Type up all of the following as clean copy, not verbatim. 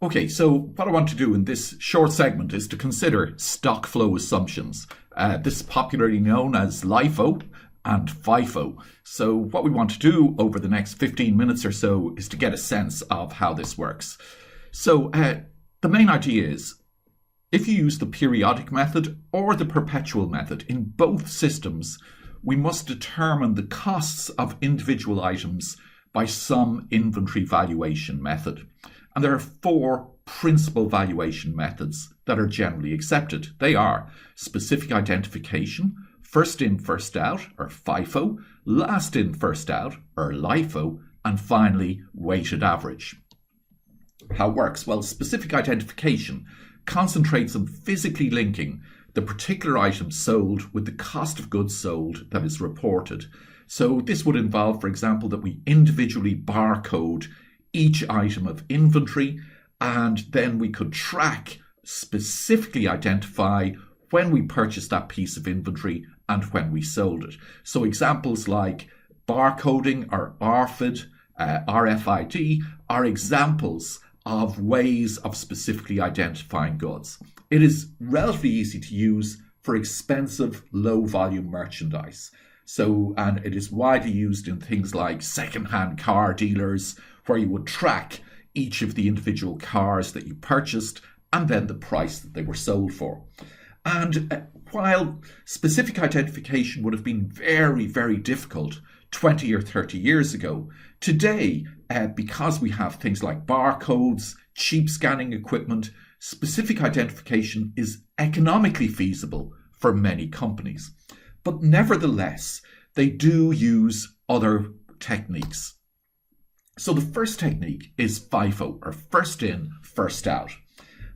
Okay, so what I want to do in this short segment is to consider stock flow assumptions. This is popularly known as LIFO and FIFO. So what we want to do over the next 15 minutes or so is to get a sense of how this works. So the main idea is, if you use the periodic method or the perpetual method, in both systems, we must determine the costs of individual items by some inventory valuation method. And there are four principal valuation methods that are generally accepted. They are specific identification, first in, first out, or FIFO, last in, first out, or LIFO, and finally, weighted average. How it works? Well, specific identification concentrates on physically linking the particular item sold with the cost of goods sold that is reported. So this would involve, for example, that we individually barcode each item of inventory, and then we could specifically identify when we purchased that piece of inventory and when we sold it. So examples like barcoding or RFID, RFID are examples of ways of specifically identifying goods. It is relatively easy to use for expensive, low-volume merchandise. And it is widely used in things like second-hand car dealers, where you would track each of the individual cars that you purchased and then the price that they were sold for. And while specific identification would have been very, very difficult 20 or 30 years ago, today, because we have things like barcodes, cheap scanning equipment, specific identification is economically feasible for many companies. But nevertheless, they do use other techniques. So the first technique is FIFO, or first in, first out.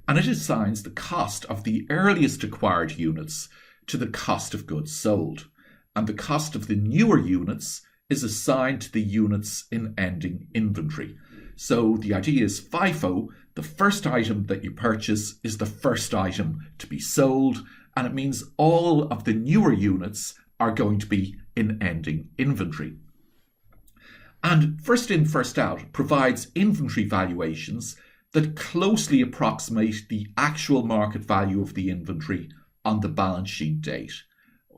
And it assigns the cost of the earliest acquired units to the cost of goods sold. And the cost of the newer units is assigned to the units in ending inventory. So the idea is FIFO, the first item that you purchase is the first item to be sold, and it means all of the newer units are going to be in ending inventory. And first in, first out provides inventory valuations that closely approximate the actual market value of the inventory on the balance sheet date.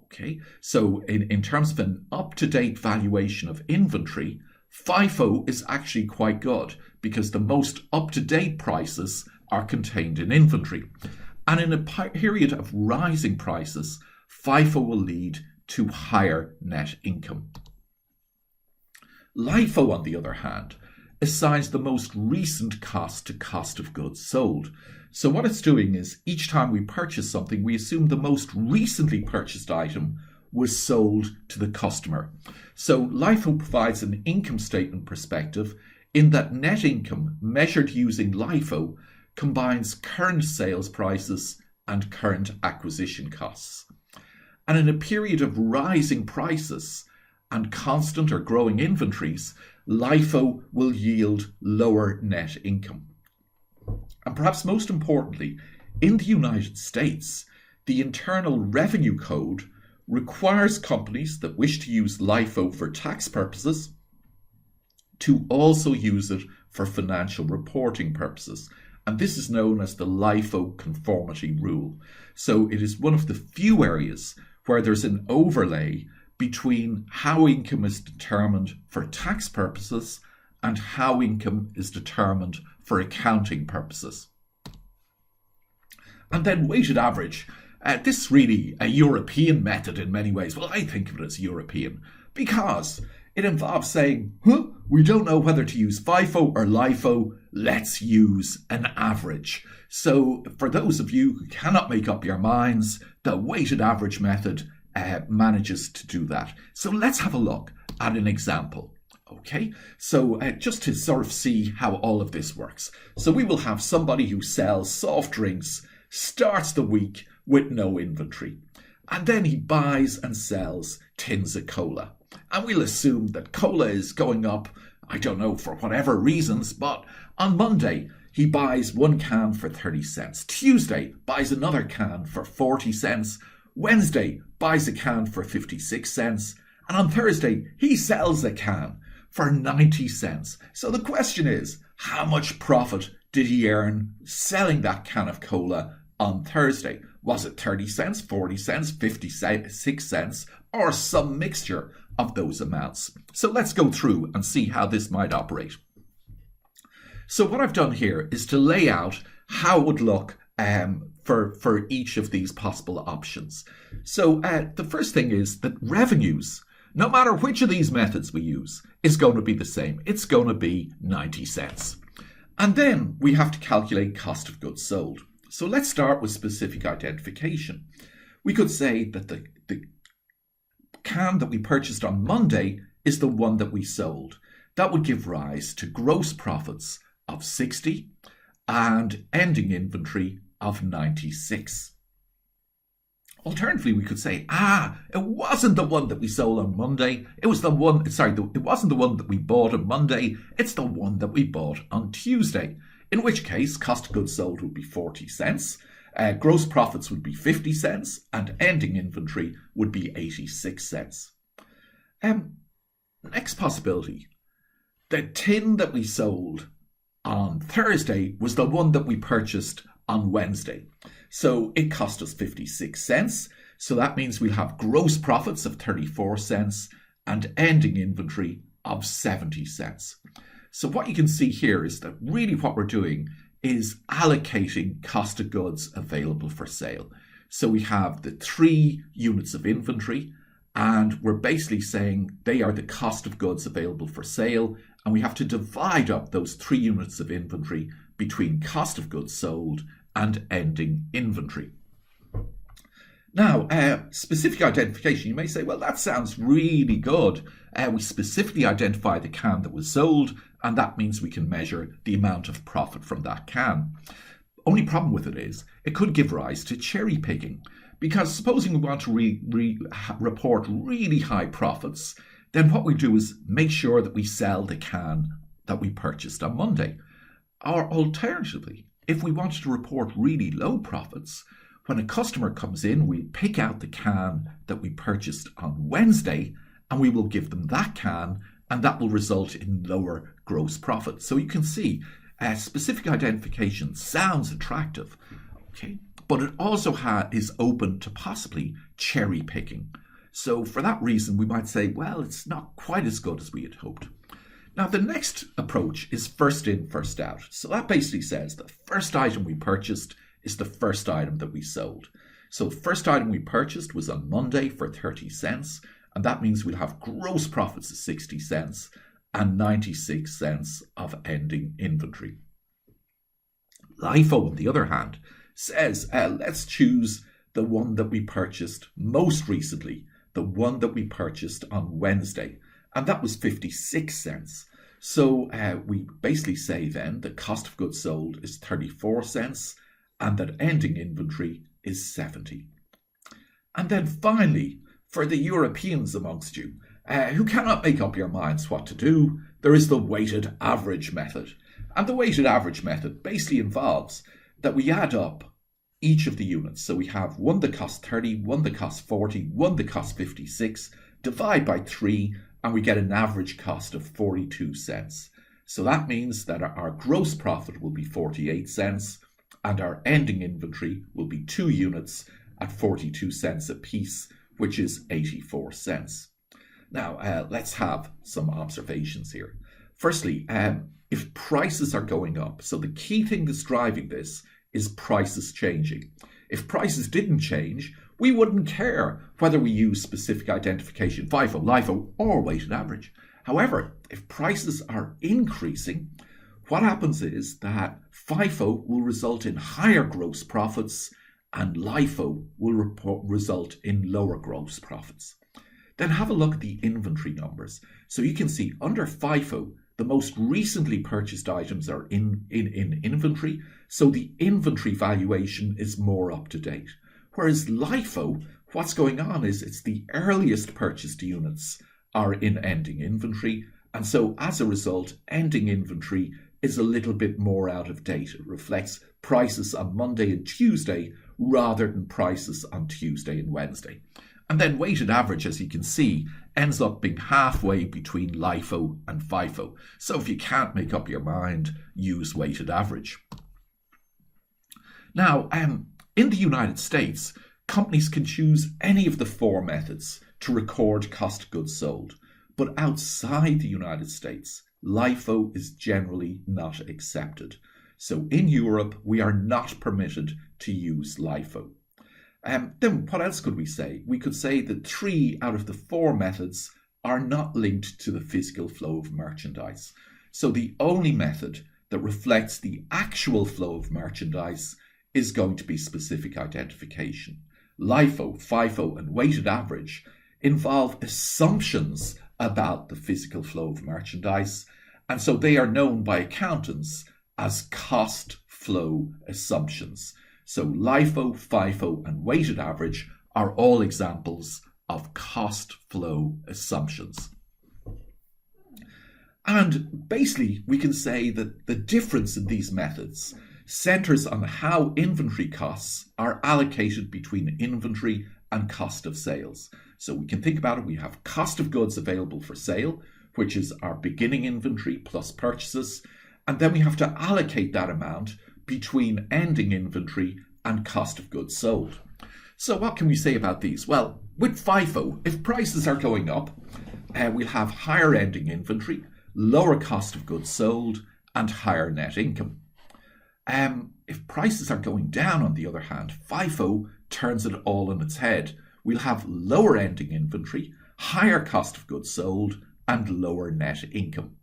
Okay, so in terms of an up-to-date valuation of inventory, FIFO is actually quite good because the most up-to-date prices are contained in inventory. And in a period of rising prices, FIFO will lead to higher net income. LIFO, on the other hand, assigns the most recent cost to cost of goods sold. So what it's doing is each time we purchase something, we assume the most recently purchased item was sold to the customer. So LIFO provides an income statement perspective in that net income measured using LIFO combines current sales prices and current acquisition costs. And in a period of rising prices and constant or growing inventories, LIFO will yield lower net income. And perhaps most importantly, in the United States, the Internal Revenue Code requires companies that wish to use LIFO for tax purposes to also use it for financial reporting purposes. And this is known as the LIFO conformity rule. So it is one of the few areas where there's an overlay between how income is determined for tax purposes and how income is determined for accounting purposes. And then weighted average. This is really a European method in many ways. Well, I think of it as European because it involves saying, we don't know whether to use FIFO or LIFO, let's use an average. So for those of you who cannot make up your minds, the weighted average method manages to do that. So let's have a look at an example. Okay, so just to sort of see how all of this works. So we will have somebody who sells soft drinks, starts the week with no inventory, and then he buys and sells tins of cola. And we'll assume that cola is going up, I don't know, for whatever reasons, but on Monday, he buys one can for 30 cents. Tuesday, buys another can for 40 cents. Wednesday, buys a can for 56 cents. And on Thursday, he sells a can for 90 cents. So the question is, how much profit did he earn selling that can of cola on Thursday? Was it 30 cents, 40 cents, 56 cents, or some mixture of those amounts? So let's go through and see how this might operate. So what I've done here is to lay out how it would look for each of these possible options. So the first thing is that revenues, no matter which of these methods we use, is going to be the same. It's going to be 90 cents. And then we have to calculate cost of goods sold. So let's start with specific identification. We could say that the can that we purchased on Monday is the one that we sold. That would give rise to gross profits of 60 and ending inventory of 96. Alternatively, we could say, it wasn't the one that we sold on Monday. It was the one, it wasn't the one that we bought on Monday. It's the one that we bought on Tuesday. In which case, cost of goods sold would be 40 cents. Gross profits would be 50 cents and ending inventory would be 86 cents. Next possibility. The tin that we sold on Thursday was the one that we purchased on Wednesday. So it cost us 56 cents. So that means we'll have gross profits of 34 cents and ending inventory of 70 cents. So what you can see here is that really what we're doing is allocating cost of goods available for sale. So we have the 3 units of inventory, and we're basically saying they are the cost of goods available for sale, and we have to divide up those 3 units of inventory between cost of goods sold and ending inventory. Now, specific identification, you may say, well, that sounds really good. We specifically identify the can that was sold, and that means we can measure the amount of profit from that can. Only problem with it is, it could give rise to cherry picking, because supposing we want to report really high profits, then what we do is make sure that we sell the can that we purchased on Monday. Or alternatively, if we wanted to report really low profits, when a customer comes in, we pick out the can that we purchased on Wednesday and we will give them that can, and that will result in lower gross profit. So you can see specific identification sounds attractive, okay, but it also is open to possibly cherry picking. So for that reason, we might say, well, it's not quite as good as we had hoped. Now, the next approach is first in, first out. So that basically says the first item we purchased is the first item that we sold. So the first item we purchased was on Monday for 30 cents, and that means we'll have gross profits of 60 cents and 96 cents of ending inventory. LIFO, on the other hand, says let's choose the one that we purchased most recently, the one that we purchased on Wednesday, and that was 56 cents. So we basically say then the cost of goods sold is 34 cents and that ending inventory is 70. And then finally, for the Europeans amongst you who cannot make up your minds what to do, there is the weighted average method. And the weighted average method basically involves that we add up each of the units. So we have one that costs 30, one that costs 40, one that costs 56, divide by 3, and we get an average cost of 42 cents. So that means that our gross profit will be 48 cents and our ending inventory will be 2 units at 42 cents a piece, which is 84 cents. Now, let's have some observations here. Firstly, if prices are going up, so the key thing that's driving this is prices changing. If prices didn't change, we wouldn't care whether we use specific identification, FIFO, LIFO, or weighted average. However, if prices are increasing, what happens is that FIFO will result in higher gross profits and LIFO will result in lower gross profits. Then have a look at the inventory numbers. So you can see under FIFO, the most recently purchased items are in inventory, so the inventory valuation is more up to date. Whereas LIFO, what's going on is it's the earliest purchased units are in ending inventory, and so as a result, ending inventory is a little bit more out of date. It reflects prices on Monday and Tuesday rather than prices on Tuesday and Wednesday. And then weighted average, as you can see, ends up being halfway between LIFO and FIFO. So if you can't make up your mind, use weighted average. Now, in the United States, companies can choose any of the four methods to record cost of goods sold. But outside the United States, LIFO is generally not accepted. So in Europe, we are not permitted to use LIFO. Then what else could we say? We could say that 3 out of the 4 methods are not linked to the physical flow of merchandise. So the only method that reflects the actual flow of merchandise is going to be specific identification. LIFO, FIFO, and weighted average involve assumptions about the physical flow of merchandise, and so they are known by accountants as cost flow assumptions. So LIFO, FIFO, and weighted average are all examples of cost flow assumptions. And basically, we can say that the difference in these methods centers on how inventory costs are allocated between inventory and cost of sales. So we can think about it. We have cost of goods available for sale, which is our beginning inventory plus purchases. And then we have to allocate that amount between ending inventory and cost of goods sold. So what can we say about these? Well, with FIFO, if prices are going up, we'll have higher ending inventory, lower cost of goods sold, and higher net income. If prices are going down, on the other hand, FIFO turns it all on its head. We'll have lower ending inventory, higher cost of goods sold, and lower net income.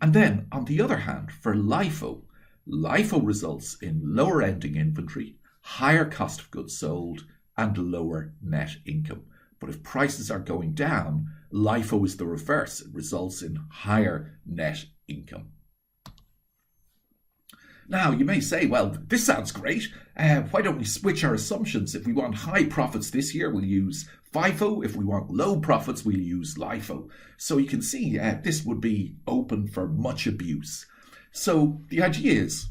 And then, on the other hand, for LIFO, LIFO results in lower ending inventory, higher cost of goods sold, and lower net income. But if prices are going down, LIFO is the reverse. It results in higher net income. Now, you may say, well, this sounds great. Why don't we switch our assumptions? If we want high profits this year, we'll use FIFO. If we want low profits, we'll use LIFO. So you can see this would be open for much abuse. So the idea is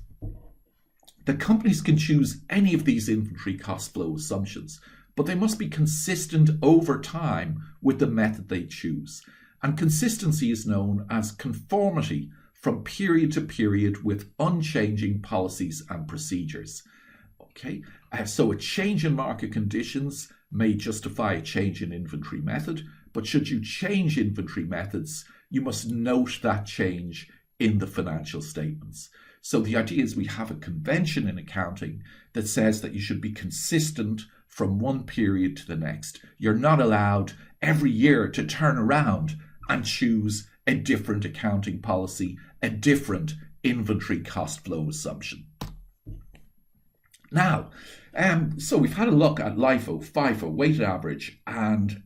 that companies can choose any of these inventory cost flow assumptions, but they must be consistent over time with the method they choose. And consistency is known as conformity from period to period with unchanging policies and procedures. Okay, so a change in market conditions may justify a change in inventory method, but should you change inventory methods, you must note that change in the financial statements. So the idea is we have a convention in accounting that says that you should be consistent from one period to the next. You're not allowed every year to turn around and choose a different accounting policy, a different inventory cost flow assumption. Now, so we've had a look at LIFO, FIFO, weighted average, and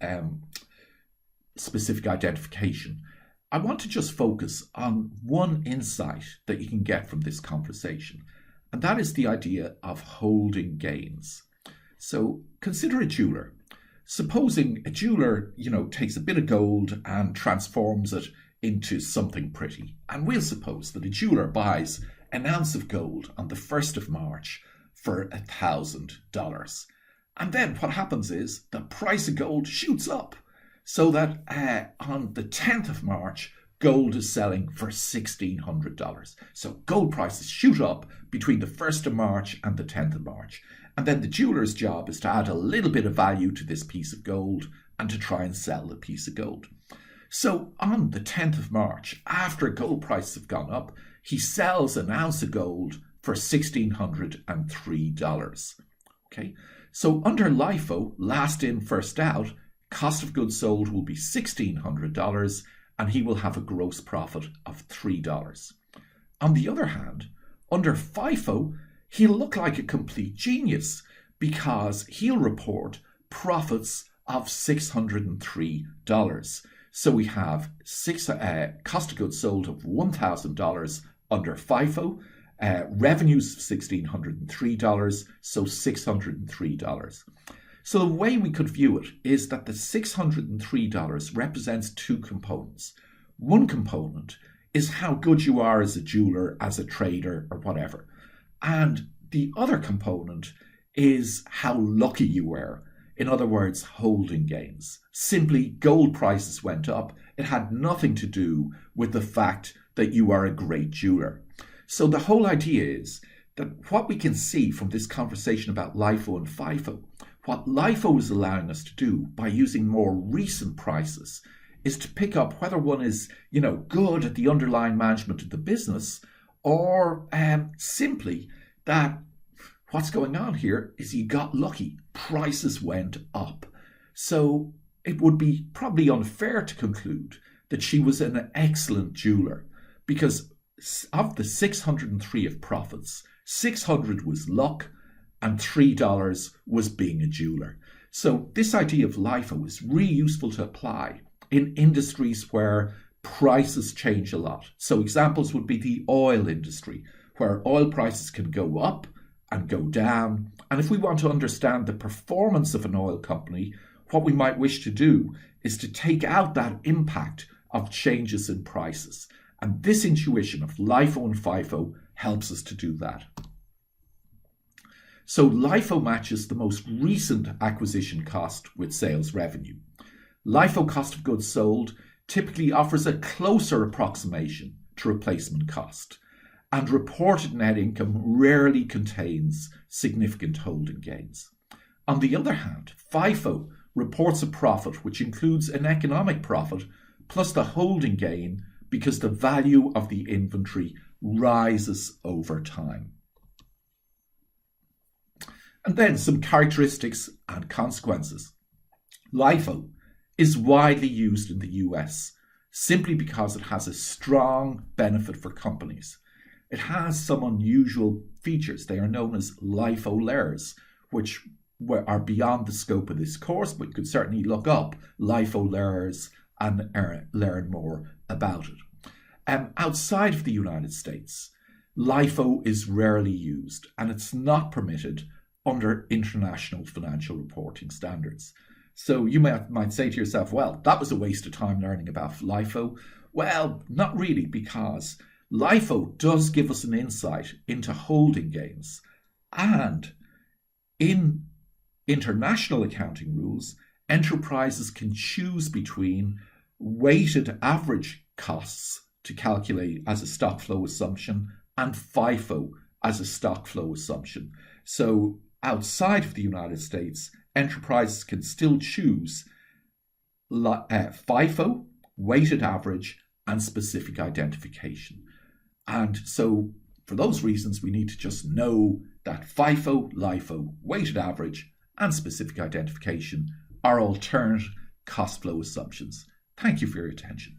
specific identification. I want to just focus on one insight that you can get from this conversation, and that is the idea of holding gains. So consider a jeweler. Supposing a jeweler, takes a bit of gold and transforms it into something pretty. And we'll suppose that a jeweler buys an ounce of gold on the 1st of March for $1,000. And then what happens is the price of gold shoots up so that on the 10th of March, gold is selling for $1,600. So gold prices shoot up between the 1st of March and the 10th of March. And then the jeweler's job is to add a little bit of value to this piece of gold and to try and sell the piece of gold. So on the 10th of March, after gold prices have gone up, he sells an ounce of gold for $1,603. Okay, so under LIFO, last in, first out, cost of goods sold will be $1,600 and he will have a gross profit of $3. On the other hand, under FIFO, he'll look like a complete genius because he'll report profits of $603. So we have cost of goods sold of $1,000 under FIFO, revenues of $1,603, so $603. So the way we could view it is that the $603 represents 2 components. One component is how good you are as a jeweler, as a trader, or whatever. And the other component is how lucky you were. In other words, holding gains. Simply, gold prices went up. It had nothing to do with the fact that you are a great jeweler. So the whole idea is that what we can see from this conversation about LIFO and FIFO, what LIFO is allowing us to do by using more recent prices is to pick up whether one is, good at the underlying management of the business, or simply that what's going on here is you got lucky. Prices went up. So it would be probably unfair to conclude that she was an excellent jeweler, because of the 603 of profits, 600 was luck and $3 was being a jeweler. So this idea of LIFO is really useful to apply in industries where prices change a lot. So examples would be the oil industry, where oil prices can go up and go down. And if we want to understand the performance of an oil company, what we might wish to do is to take out that impact of changes in prices. And this intuition of LIFO and FIFO helps us to do that. So LIFO matches the most recent acquisition cost with sales revenue. LIFO, cost of goods sold, typically offers a closer approximation to replacement cost, and reported net income rarely contains significant holding gains. On the other hand, FIFO reports a profit which includes an economic profit plus the holding gain, because the value of the inventory rises over time. And then some characteristics and consequences. LIFO is widely used in the US simply because it has a strong benefit for companies. It has some unusual features. They are known as LIFO layers, which are beyond the scope of this course, but you could certainly look up LIFO layers and learn more about it. Outside of the United States, LIFO is rarely used, and it's not permitted under international financial reporting standards. So you might say to yourself, well, that was a waste of time learning about LIFO. Well, not really, because LIFO does give us an insight into holding gains. And in international accounting rules, enterprises can choose between weighted average costs to calculate as a stock flow assumption and FIFO as a stock flow assumption. So outside of the United States, enterprises can still choose FIFO, weighted average, and specific identification. And so for those reasons, we need to just know that FIFO, LIFO, weighted average, and specific identification are alternate cost flow assumptions. Thank you for your attention.